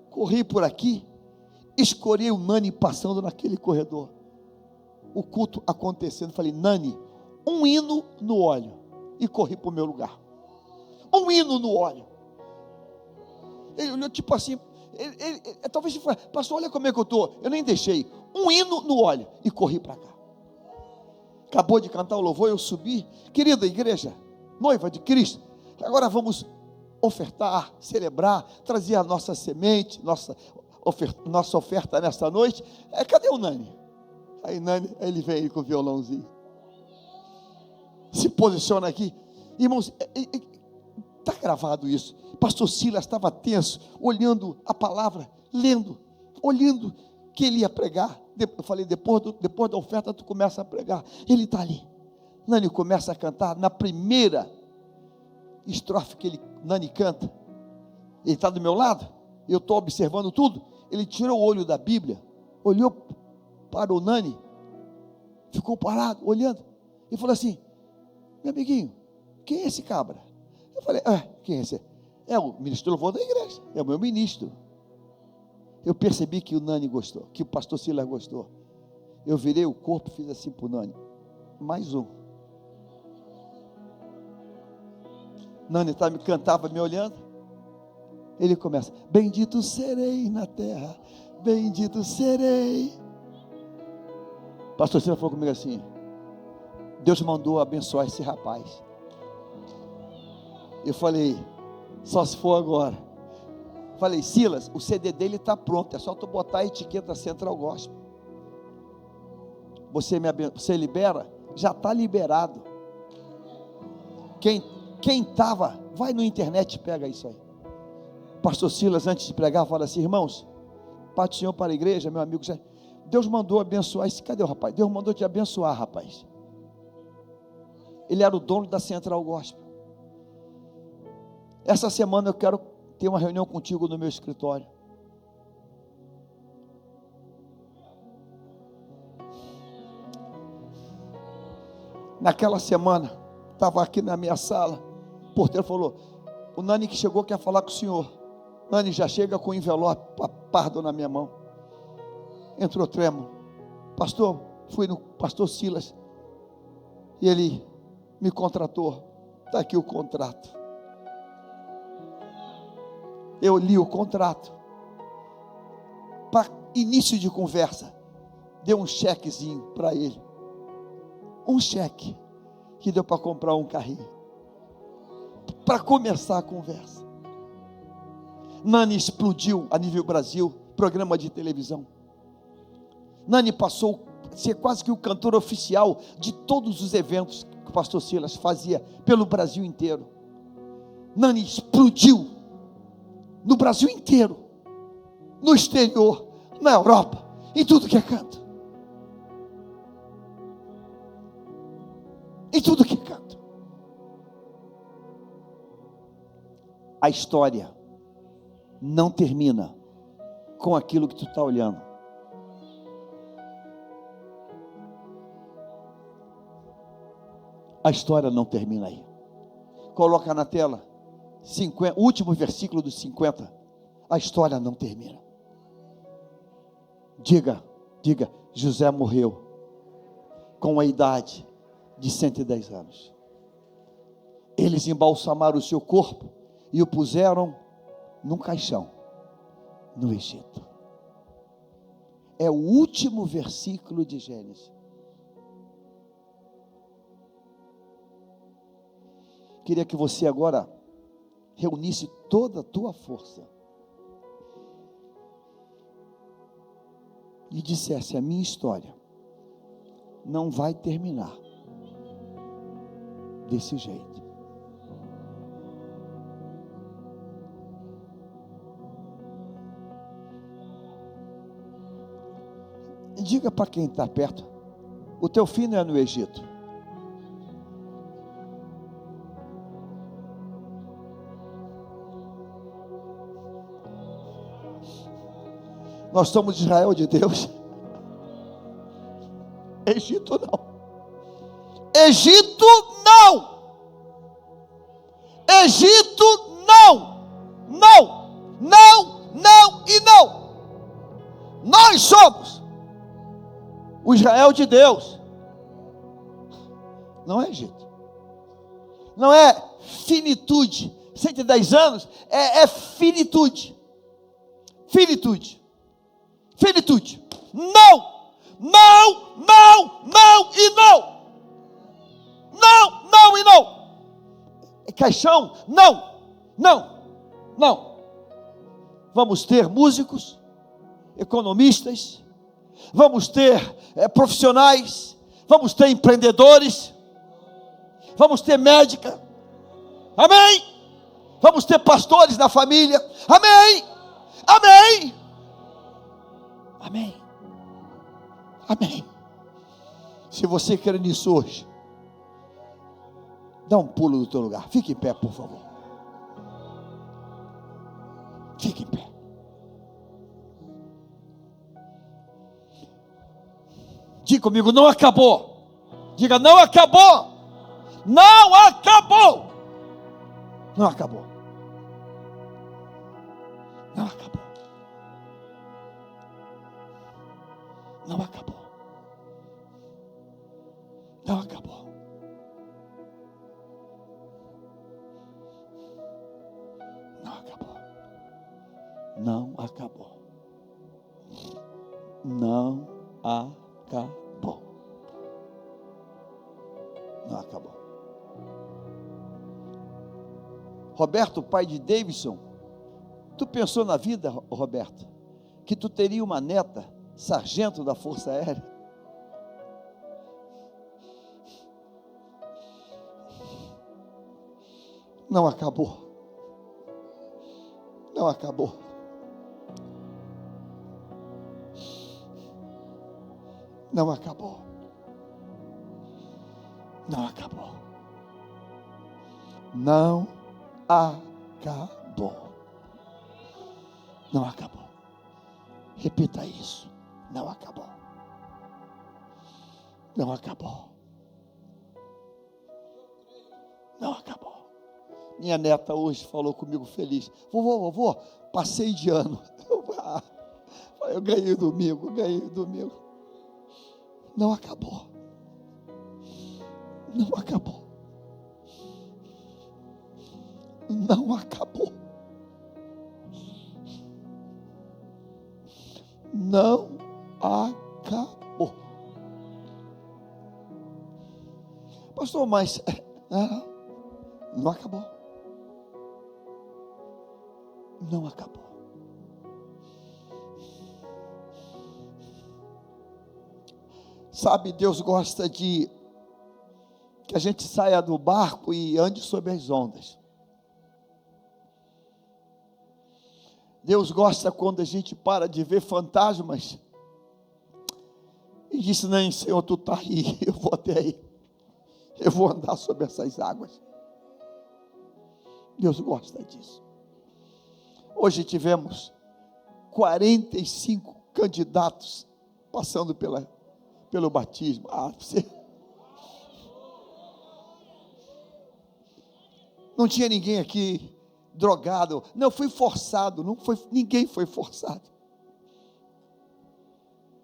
corri por aqui, escorei o Nani passando naquele corredor, o culto acontecendo, falei: Nani, um hino no óleo, e corri para o meu lugar. Um hino no óleo. Ele olhou tipo assim, talvez ele falou: pastor, olha como é que eu estou. Eu nem deixei. Um hino no óleo, e corri para cá. Acabou de cantar o louvor, eu subi. Querida igreja, noiva de Cristo, agora vamos ofertar, celebrar, trazer a nossa semente, nossa oferta nesta noite. Cadê o Nani? Aí Nani, ele vem com o violãozinho, se posiciona aqui. Irmãos, está gravado isso. Pastor Silas estava tenso, olhando a palavra, lendo, olhando que ele ia pregar. Eu falei, depois da oferta tu começa a pregar. Ele está ali. Nani começa a cantar. Na primeira estrofe que Nani canta, ele está do meu lado, eu estou observando tudo. Ele tirou o olho da Bíblia, olhou para o Nani, ficou parado, olhando, e falou assim: meu amiguinho, quem é esse cabra? Eu falei, quem é esse? É o ministro louvor da igreja, é o meu ministro. Eu percebi que o Nani gostou, que o pastor Silas gostou. Eu virei o corpo e fiz assim para o Nani, mais um. Nani cantava me olhando. Ele começa: bendito serei na terra, bendito serei. Pastor Silas falou comigo assim: Deus mandou abençoar esse rapaz. Eu falei, só se for agora. Falei, Silas, o CD dele está pronto, é só tu botar a etiqueta Central Gospel. Você libera? Já está liberado. Quem estava, vai no internet e pega isso aí. Pastor Silas, antes de pregar, fala assim: irmãos, Pai do Senhor para a igreja, meu amigo, Deus mandou abençoar esse. Cadê o rapaz? Deus mandou te abençoar, rapaz. Ele era o dono da Central Gospel. Essa semana eu quero ter uma reunião contigo no meu escritório. Naquela semana, estava aqui na minha sala, o porteiro falou: o Nani que chegou quer falar com o senhor. Nani já chega com o envelope pardo na minha mão. Entrou trêmulo. Pastor, fui no pastor Silas e ele me contratou. Está aqui o contrato. Eu li o contrato. Para início de conversa, deu um chequezinho para ele. Um cheque que deu para comprar um carrinho. Para começar a conversa. Nani explodiu a nível Brasil, programa de televisão. Nani passou a ser quase que o cantor oficial de todos os eventos que o pastor Silas fazia pelo Brasil inteiro. Nani explodiu no Brasil inteiro, no exterior, na Europa, em tudo que é canto. Em tudo que é canto. A história não termina com aquilo que tu está olhando. A história não termina aí. Coloca na tela, o último versículo dos 50. A história não termina. Diga, José morreu com a idade de 110 anos. Eles embalsamaram o seu corpo e o puseram num caixão no Egito. É o último versículo de Gênesis. Queria que você agora reunisse toda a tua força e dissesse: a minha história não vai terminar desse jeito. Diga para quem está perto: o teu fim não é no Egito. Nós somos Israel de Deus. Egito não. Egito não. Egito não. Não. Não. Não e não. Nós somos o Israel de Deus. Não é Egito. Não é finitude. 110 anos é finitude. Finitude. Finitude. Não. Não, não, não e não. Não, não e não. Caixão, não, não. Não. Vamos ter músicos, economistas, vamos ter profissionais, vamos ter empreendedores, vamos ter médica, amém? Vamos ter pastores na família, amém? Amém? Amém? Amém? Se você crê nisso hoje, dá um pulo do teu lugar, fique em pé, por favor. Fique em pé. Diga comigo, não acabou. Diga, não acabou. Não acabou. Não acabou. Não acabou. Não acabou. Não acabou. Não acabou. Não acabou. Não acabou. Não acabou. Roberto, pai de Davidson, tu pensou na vida, Roberto, que tu teria uma neta sargento da Força Aérea? Não acabou. Não acabou. Não acabou. Não acabou. Não acabou. Não acabou. Repita isso. Não acabou. Não acabou. Não acabou. Minha neta hoje falou comigo feliz: vovô, passei de ano. Eu ganhei domingo. Não acabou. Não acabou. Não acabou. Não acabou. Pastor, mas não acabou. Não acabou. Sabe, Deus gosta de que a gente saia do barco e ande sobre as ondas. Deus gosta quando a gente para de ver fantasmas e diz: não, Senhor, tu está aí, eu vou até aí, eu vou andar sobre essas águas. Deus gosta disso. Hoje tivemos 45 candidatos passando pelo batismo. Não tinha ninguém aqui drogado. Não, fui forçado. Ninguém foi forçado.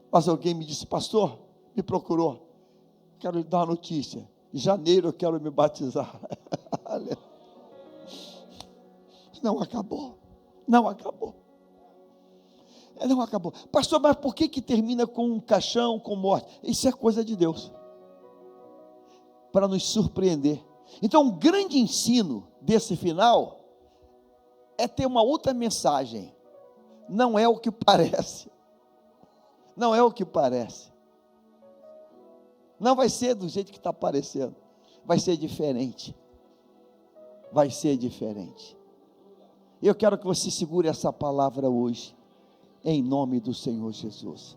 Mas alguém me disse: pastor, me procurou, quero lhe dar uma notícia, em janeiro eu quero me batizar. Não acabou. Não acabou. Não acabou. Pastor, mas por que termina com um caixão, com morte? Isso é coisa de Deus, para nos surpreender. Então, um grande ensino desse final é ter uma outra mensagem. Não é o que parece. Não é o que parece. Não vai ser do jeito que está parecendo. Vai ser diferente. Vai ser diferente. Eu quero que você segure essa palavra hoje, em nome do Senhor Jesus.